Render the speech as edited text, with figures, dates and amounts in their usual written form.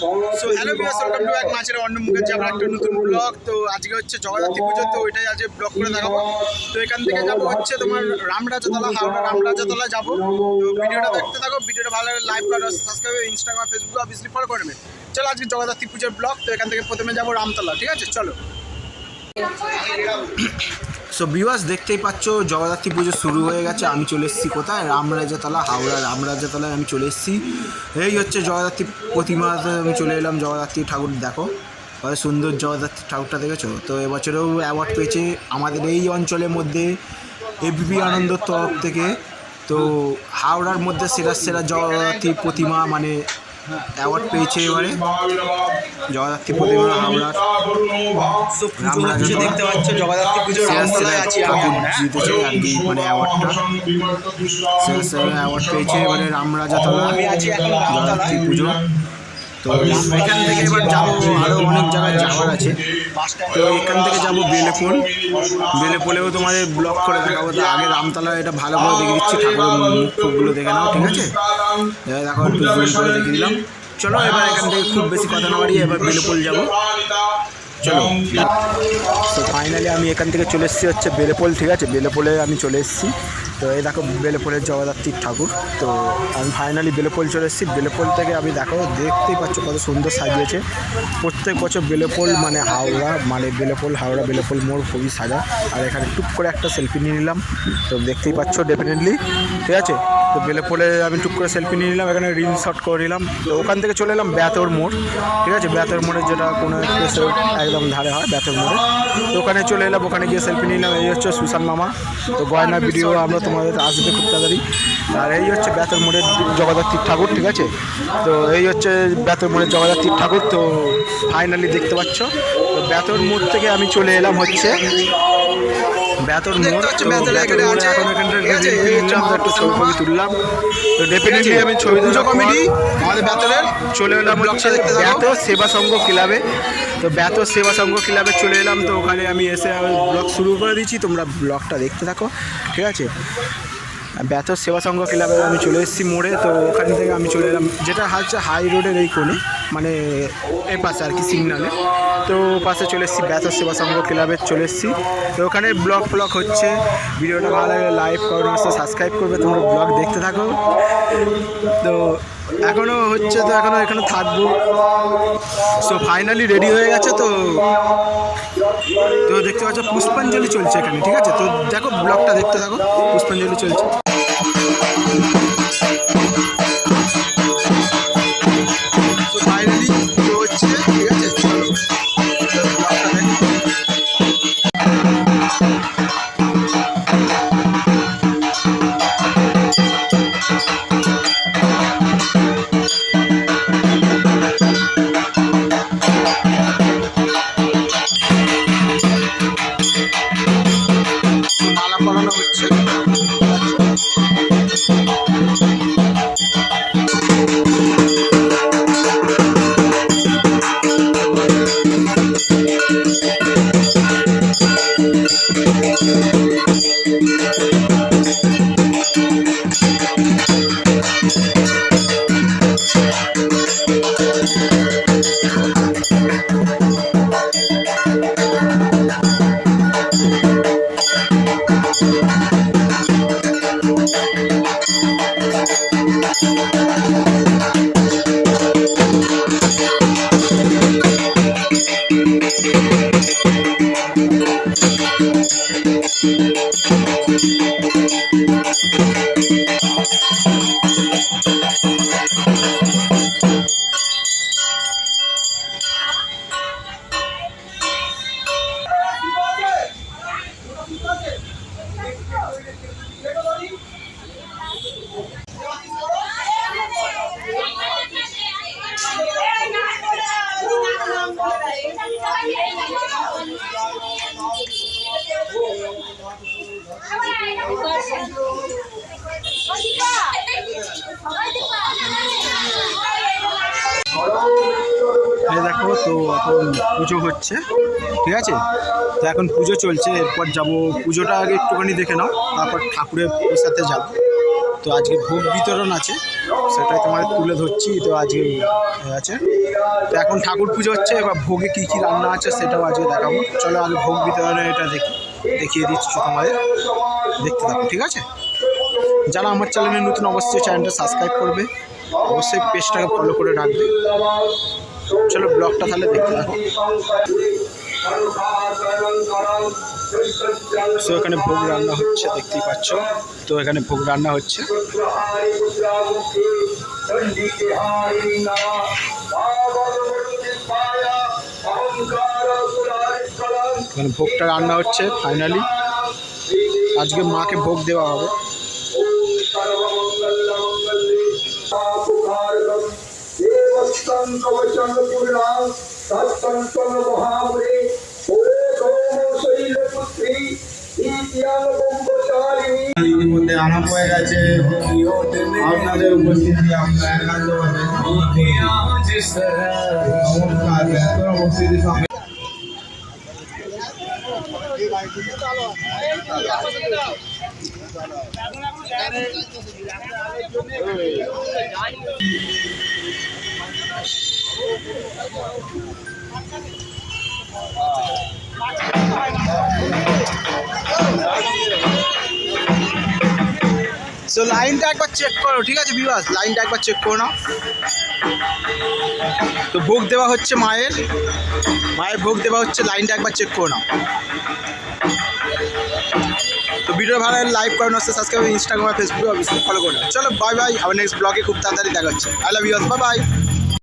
So hello viewers, welcome to back মাছের অন্য মুখের যে আমরা একটা নতুন ব্লগ। তো আজকে হচ্ছে জগদ্ধাত্রী পুজো, তো ওইটাই আজকে ব্লগ করে দেখাবো। তো এখান থেকে যাবো হচ্ছে তোমার রামরাজাতলা, হাওড়া রামরাজাতলা যাবো। তো ভিডিওটা দেখতে থাকো, ভিডিওটা ভালো লাগলে লাইক করো, subscribe, Instagram Facebook obviously follow করবে। চলো আজকে জগদ্ধাত্রী পুজোর ব্লগ। তো এখান থেকে প্রথমে যাবো রামতলা, ঠিক আছে চলো। সো ভিউয়ার্স দেখতেই পাচ্ছ জগদ্ধাত্রী পুজো শুরু হয়ে গেছে। আমি চলে এসেছি কোথায়? রামরাজাতলা, হাওড়া রামরাজাতলায় আমি চলে এসেছি। এই হচ্ছে জগদ্ধাত্রী প্রতিমাতে আমি চলে এলাম। জগদ্ধাত্রী ঠাকুর দেখো, কত সুন্দর জগদ্ধাত্রী ঠাকুরটা দেখেছো? তো এবছরেও অ্যাওয়ার্ড পেয়েছে আমাদের এই অঞ্চলের মধ্যে এবিপি আনন্দর তরফ থেকে। তো হাওড়ার মধ্যে সেরা সেরা জগদ্ধাত্রী প্রতিমা মানে অ্যাওয়ার্ড পেয়েছে এবারে জগদ্ধাত্রী প্রতিমা হাওড়ার। দেখতে পাচ্ছ জগদ্ধাত্রী পুজোর রামতলায় আছি ঠাকুর জিতেছে আর কি, মানে অ্যাওয়ার্ডটা অ্যাওয়ার্ড পেয়েছে এবারে রামরাজাতলা জগদ্ধাত্রী পুজো। তো এখান থেকে এবার যাবো, আরও অনেক জায়গায় যাওয়ার আছে। তো এখান থেকে যাবো বেলেপোল। বেলেপোলেও তোমাদের ব্লগ করে দেখাবো। তো আগে রামতলা এটা ভালো করে দেখে দিচ্ছি, ঠাকুরের মুখগুলো দেখে নাও, ঠিক আছে? দেখো একটু জুম করে দেখে দিলাম। চলো এবার এখান থেকে খুব বেশি কথা না বাড়িয়ে এবার বেলেপোল যাবো, চলো। তো ফাইনালি আমি এখান থেকে চলে এসেছি হচ্ছে বেলেপোল, ঠিক আছে? বেলেপোলে আমি চলে এসেছি। তো এই দেখো বেলেপোলের জগদ্ধাত্রীর ঠাকুর। তো আমি ফাইনালি বেলেপোল চলে এসেছি। বেলেপোল থেকে আমি দেখো দেখতেই পাচ্ছ কত সুন্দর সাজিয়েছে। প্রত্যেক বছর বেলেপোল মানে হাওড়া, মানে বেলেপোল হাওড়া বেলেপোল মোড় খুবই সাজা। আর এখানে টুক করে একটা সেলফি নিয়ে নিলাম। তো দেখতেই পাচ্ছ ডেফিনেটলি, ঠিক আছে? তো বেলেপোলে আমি টুক করে সেলফি নিয়ে নিলাম, এখানে রিল শট করে নিলাম। তো ওখান থেকে চলে এলাম বেতর মোড়, ঠিক আছে? বেতর মোড়ের যেটা কোনো এক্সপ্রেসের একদম ধারে হয় বেতর মোড়ে। তো ওখানে চলে এলাম, ওখানে গিয়ে সেলফি নিলাম। এই হচ্ছে সুশান মামা। তো গয়না ভিডিও আমরা তোমাদের আসবে খুব তাড়াতাড়ি। আর এই হচ্ছে বেতর মোড়ের জগদ্ধাত্রীর ঠাকুর, ঠিক আছে? তো এই হচ্ছে বেতর মোড়ের জগদ্ধাত্রীর ঠাকুর। তো ফাইনালি দেখতে পাচ্ছ। তো বেতর মোড় থেকে আমি চলে এলাম হচ্ছে বেতর মোড়। এখন এখানটা একটু ছবি তুললাম। তো ডেফিনেটলি আমি ছবি তোলা কমিটি আমাদের বেতরের চলে এলাম হচ্ছে বেতর সেবা সংঘ ক্লাবে। তো বেতর সেবা সংঘ ক্লাবে চলে এলাম। তো ওখানে আমি এসে ব্লগ শুরু করে দিচ্ছি, তোমরা ব্লগটা দেখতে থাকো, ঠিক আছে? বেতর সেবা সংঘ ক্লাবে আমি চলে এসেছি মোড়ে। তো ওখান থেকে আমি চলে এলাম যেটা হচ্ছে হাই রোডের এই কোণে, মানে এই পাশে আর কি সিগনালে। তো পাশে চলে এসেছি বেতর সেবা সংঘ ক্লাবে চলে এসেছি। তো ওখানে ব্লগ হচ্ছে। ভিডিওটা ভালো লাগলে লাইক করো, সাবস্ক্রাইব করবে, তোমরা ব্লগ দেখতে থাকো। তো এখনও হচ্ছে, তো এখনও এখানে থাকবো। সো ফাইনালি রেডি হয়ে গেছে। তো দেখতে পাচ্ছ পুষ্পাঞ্জলি চলছে এখানে, ঠিক আছে? তো দেখো ব্লগটা দেখতে থাকো, পুষ্পাঞ্জলি চলছে। তো ফাইনালি পুজো হচ্ছে, ঠিক আছে? চলো ব্লগটা দেখো। মালা পরানো হচ্ছে। দেখো তো এখন পুজো হচ্ছে, ঠিক আছে? তো এখন পুজো চলছে, এরপর যাব পুজোটা আগে একটুখানি দেখে নাও, তারপর ঠাকুরের সাথে যাব। তো আজকে ভোগ বিতরণ আছে, সেটাই তোমাদের তুলে ধরছি। তো আজকে আছে, তো এখন ঠাকুর পুজো হচ্ছে, এবার ভোগে কী কী রান্না আছে সেটাও আজকে দেখাবো। চলো আগে ভোগ বিতরণে এটা দেখিয়ে দিচ্ছি তোমাদের, দেখতে থাকো, ঠিক আছে? যারা আমার চ্যানেলে নতুন অবশ্যই চ্যানেলটা সাবস্ক্রাইব করবে, অবশ্যই পেজটাকে ফলো করে রাখবে। চলো ব্লগটা তাহলে দেখতে থাকো। তো এখানে ভোগ রান্না হচ্ছে, দেখতেই পাচ্ছ। তো এখানে ভোগ রান্না হচ্ছে। এখানে ভোগটা রান্না হচ্ছে ফাইনালি। আজকে মাকে ভোগ দেওয়া হবে। ইতিমধ্যে আরম্ভ হয়ে গেছে আপনাদের উপস্থিতি। আমরা একান্তভাবে নমস্কার উপস্থিতি সঙ্গে সো লাইনটা একবার চেক করো, ঠিক আছে ভিউয়ার্স? লাইনটা একবার চেক করো না। তো ভোগ দেওয়া হচ্ছে মায়ের ভোগ দেওয়া হচ্ছে, লাইনটা একবার চেক করো না। তো ভিডিও ভালো লাইক করো, সাবস্ক্রাইব, ইনস্টাগ্রাম আর ফেসবুকে অবশ্যই ফলো করো। চলো বাই বাই, আবার নেক্সট ব্লগে খুব তাড়াতাড়ি দেখা হচ্ছে। I love you, bye by.